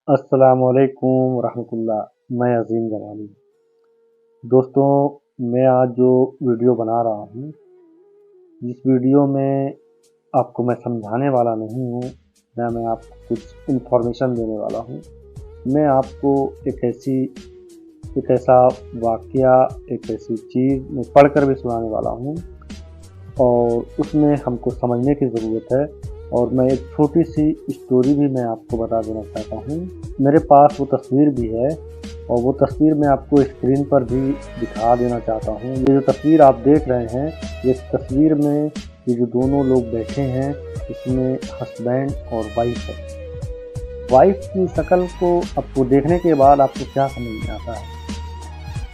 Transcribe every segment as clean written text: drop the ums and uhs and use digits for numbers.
अस्सलामुअलैकुम रहमतुल्लाह। मैं अज़ीम जमानी। दोस्तों, मैं आज जो वीडियो बना रहा हूँ, जिस वीडियो में आपको मैं समझाने वाला नहीं हूँ, ना मैं आपको कुछ इन्फॉर्मेशन देने वाला हूँ। मैं आपको एक ऐसा वाक़या, एक ऐसी चीज़ मैं पढ़कर भी सुनाने वाला हूँ और उसमें हमको समझने की ज़रूरत है। और मैं एक छोटी-सी स्टोरी भी मैं आपको बता देना चाहता हूँ। मेरे पास वो तस्वीर भी है और वो तस्वीर मैं आपको स्क्रीन पर भी दिखा देना चाहता हूँ। ये जो तस्वीर आप देख रहे हैं, ये तस्वीर में ये जो दोनों लोग बैठे हैं, इसमें हस्बैंड और वाइफ़ है। वाइफ़ की शक्ल को आपको देखने के बाद आपको क्या समझ में आता है?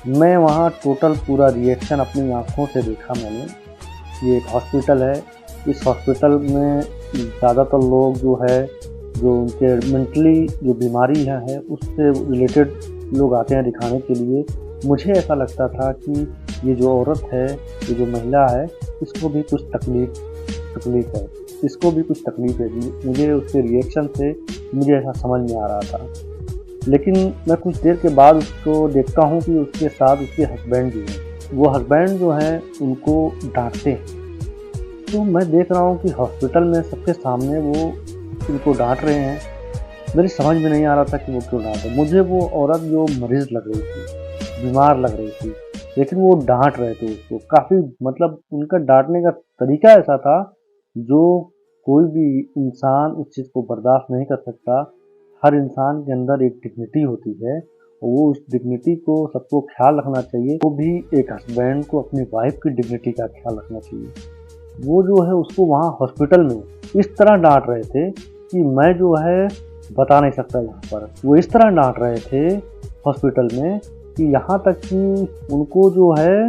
मैं वहाँ टोटल पूरा रिएक्शन अपनी आँखों से देखा मैंने। ये एक हॉस्पिटल है। इस हॉस्पिटल में ज़्यादातर लोग जो है, जो उनके मेंटली जो बीमारी है उससे रिलेटेड लोग आते हैं दिखाने के लिए। मुझे ऐसा लगता था कि ये जो औरत है, ये जो महिला है, इसको भी कुछ तकलीफ़ है, इसको भी कुछ तकलीफ़ है। मुझे उसके रिएक्शन से मुझे ऐसा समझ में आ रहा था। लेकिन मैं कुछ देर के बाद उसको देखता हूँ कि उसके साथ उसके हस्बैंड भी हैं। वो हस्बैंड जो हैं उनको डाँटते हैं। तो मैं देख रहा हूँ कि हॉस्पिटल में सबके सामने वो उनको डाँट रहे हैं। मेरी समझ में नहीं आ रहा था कि वो क्यों डाँट रहे। मुझे वो औरत जो मरीज़ लग रही थी, बीमार लग रही थी, लेकिन वो डाँट रहे थे उसको। काफ़ी मतलब उनका डाँटने का तरीका ऐसा था, जो कोई भी इंसान उस चीज़ को बर्दाश्त नहीं कर सकता। हर इंसान के अंदर एक डिग्निटी होती है और वो उस डिग्निटी को सबको ख़्याल रखना चाहिए। वो भी एक हस्बैंड को अपनी वाइफ़ की डिग्निटी का ख़्याल रखना चाहिए। वो जो है उसको वहाँ हॉस्पिटल में इस तरह डाँट रहे थे कि मैं जो है बता नहीं सकता यहाँ पर। वो इस तरह डाँट रहे थे हॉस्पिटल में कि यहाँ तक कि उनको जो है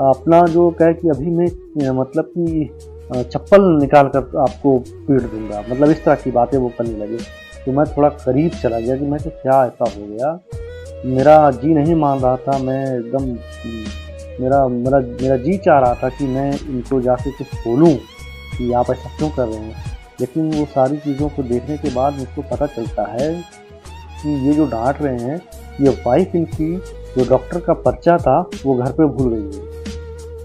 अपना जो कहे कि अभी मैं मतलब कि चप्पल निकाल कर आपको पीट दूँगा। मतलब इस तरह की बातें वो करने लगे। तो मैं थोड़ा करीब चला गया कि मैं तो क्या ऐसा हो गया? मेरा जी नहीं मान रहा था। मैं एकदम मेरा मेरा मेरा जी चाह रहा था कि मैं इनको जाके कुछ बोलूँ कि आप ऐसा क्यों कर रहे हैं? लेकिन वो सारी चीज़ों को देखने के बाद मुझको पता चलता है कि ये जो डाँट रहे हैं, ये वाइफ़ इनकी जो डॉक्टर का पर्चा था, वो घर पे भूल गई है।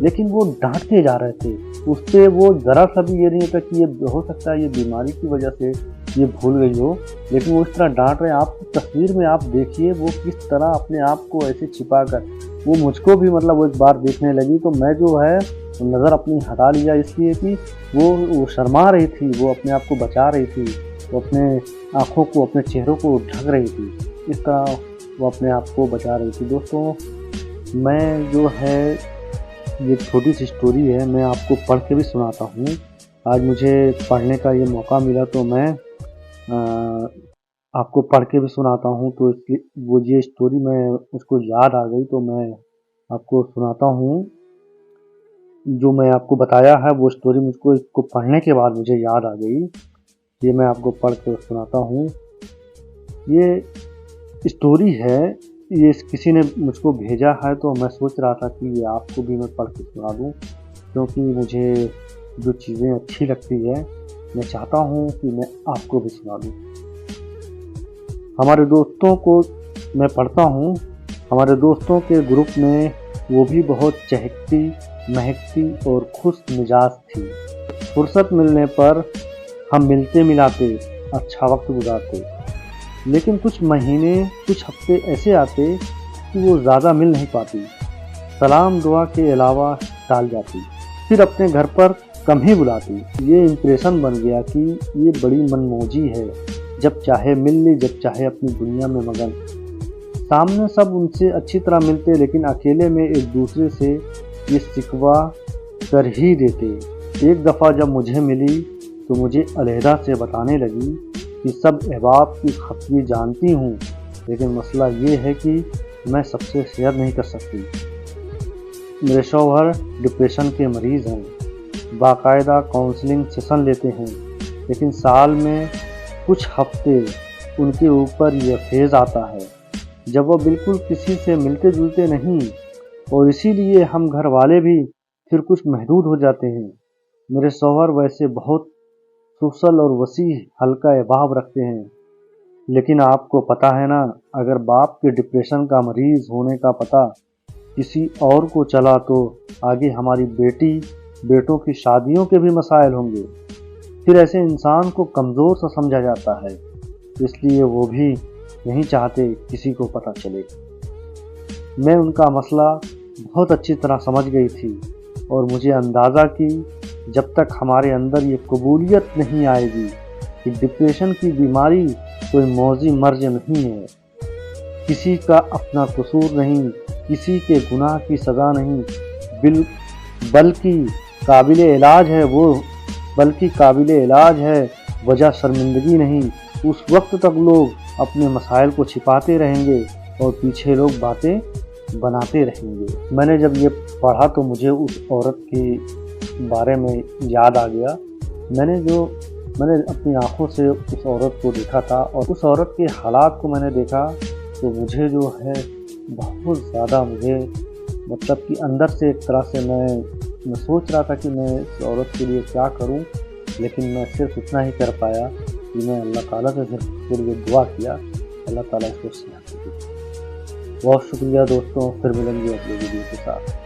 लेकिन वो डाँटते जा रहे थे। उसपे वो ज़रा-सा भी ये नहीं था कि ये हो सकता है ये बीमारी की वजह से ये भूल गई हो, लेकिन वो इस तरह डाँट रहे हैं। आप तस्वीर में आप देखिए वो किस तरह अपने आप को ऐसे छिपाकर, वो मुझको भी मतलब वो एक बार देखने लगी तो मैं जो है नज़र अपनी हटा लिया, इसलिए कि वो शर्मा रही थी, वो अपने आप को बचा रही थी, वो अपने आँखों को, अपने चेहरों को ढक रही थी। इस तरह वो अपने आप को बचा रही थी। दोस्तों, मैं जो है ये छोटी-सी स्टोरी है, मैं आपको पढ़ के भी सुनाता हूँ। आज मुझे पढ़ने का ये मौका मिला तो मैं आपको पढ़ के भी सुनाता हूँ, तो इसलिए वो ये स्टोरी मैं मुझको याद आ गई तो मैं आपको सुनाता हूँ। जो मैं आपको बताया है वो स्टोरी मुझको इसको पढ़ने के बाद मुझे याद आ गई। ये मैं आपको पढ़ के सुनाता हूँ। ये स्टोरी है, ये किसी ने मुझको भेजा है तो मैं सोच रहा था कि ये आपको भी मैं पढ़ के सुना दूँ, क्योंकि मुझे जो चीज़ें अच्छी लगती है, मैं चाहता हूँ कि मैं आपको भी सुना दूँ। हमारे दोस्तों को मैं पढ़ता हूँ। हमारे दोस्तों के ग्रुप में वो भी बहुत चहकती, महकती और खुश मिजाज थी। फुर्सत मिलने पर हम मिलते मिलाते अच्छा वक्त गुजारते। लेकिन कुछ महीने, कुछ हफ्ते ऐसे आते कि वो ज़्यादा मिल नहीं पाती। सलाम दुआ के अलावा टाल जाती। फिर अपने घर पर कम ही बुलाती। ये इम्प्रेशन बन गया कि ये बड़ी मनमौजी है, जब चाहे मिल ली, जब चाहे अपनी दुनिया में मगन। सामने सब उनसे अच्छी तरह मिलते, लेकिन अकेले में एक दूसरे से ये शिकवा कर ही देते। एक दफ़ा जब मुझे मिली तो मुझे अलहदा से बताने लगी कि सब अहबाब की खफगी जानती हूँ, लेकिन मसला ये है कि मैं सबसे शेयर नहीं कर सकती। मेरे शौहर डिप्रेशन के मरीज़ हैं, बाकायदा काउंसलिंग सेशन लेते हैं, लेकिन साल में कुछ हफ्ते उनके ऊपर यह फेज़ आता है जब वह बिल्कुल किसी से मिलते जुलते नहीं, और इसीलिए हम घर वाले भी फिर कुछ महदूद हो जाते हैं। मेरे शौहर वैसे बहुत सोशल और वसी हल्का अहबाब रखते हैं, लेकिन आपको पता है ना, अगर बाप के डिप्रेशन का मरीज होने का पता किसी और को चला तो आगे हमारी बेटों की शादियों के भी मसाइल होंगे। फिर ऐसे इंसान को कमज़ोर सा समझा जाता है, इसलिए वो भी नहीं चाहते किसी को पता चले। मैं उनका मसला बहुत अच्छी तरह समझ गई थी और मुझे अंदाज़ा कि जब तक हमारे अंदर ये कबूलियत नहीं आएगी कि डिप्रेशन की बीमारी कोई मौजी मर्ज नहीं है, किसी का अपना कसूर नहीं, किसी के गुनाह की सज़ा नहीं, बल्कि काबिल इलाज है वो, बल्कि काबिल इलाज है, वजह शर्मिंदगी नहीं। उस वक्त तक लोग अपने मसाइल को छिपाते रहेंगे और पीछे लोग बातें बनाते रहेंगे। मैंने जब ये पढ़ा तो मुझे उस औरत के बारे में याद आ गया। मैंने अपनी आंखों से उस औरत को देखा था और उस औरत के हालात को मैंने देखा तो मुझे जो है बहुत ज़्यादा मतलब कि अंदर से एक तरह से मैं सोच रहा था कि मैं इस औरत के लिए क्या करूं, लेकिन मैं सिर्फ इतना ही कर पाया कि मैं अल्लाह ताला से सिर्फ उसके लिए दुआ किया, अल्लाह ताला इसको सेहत दे। बहुत शुक्रिया दोस्तों, फिर मिलेंगे अगले वीडियो के साथ।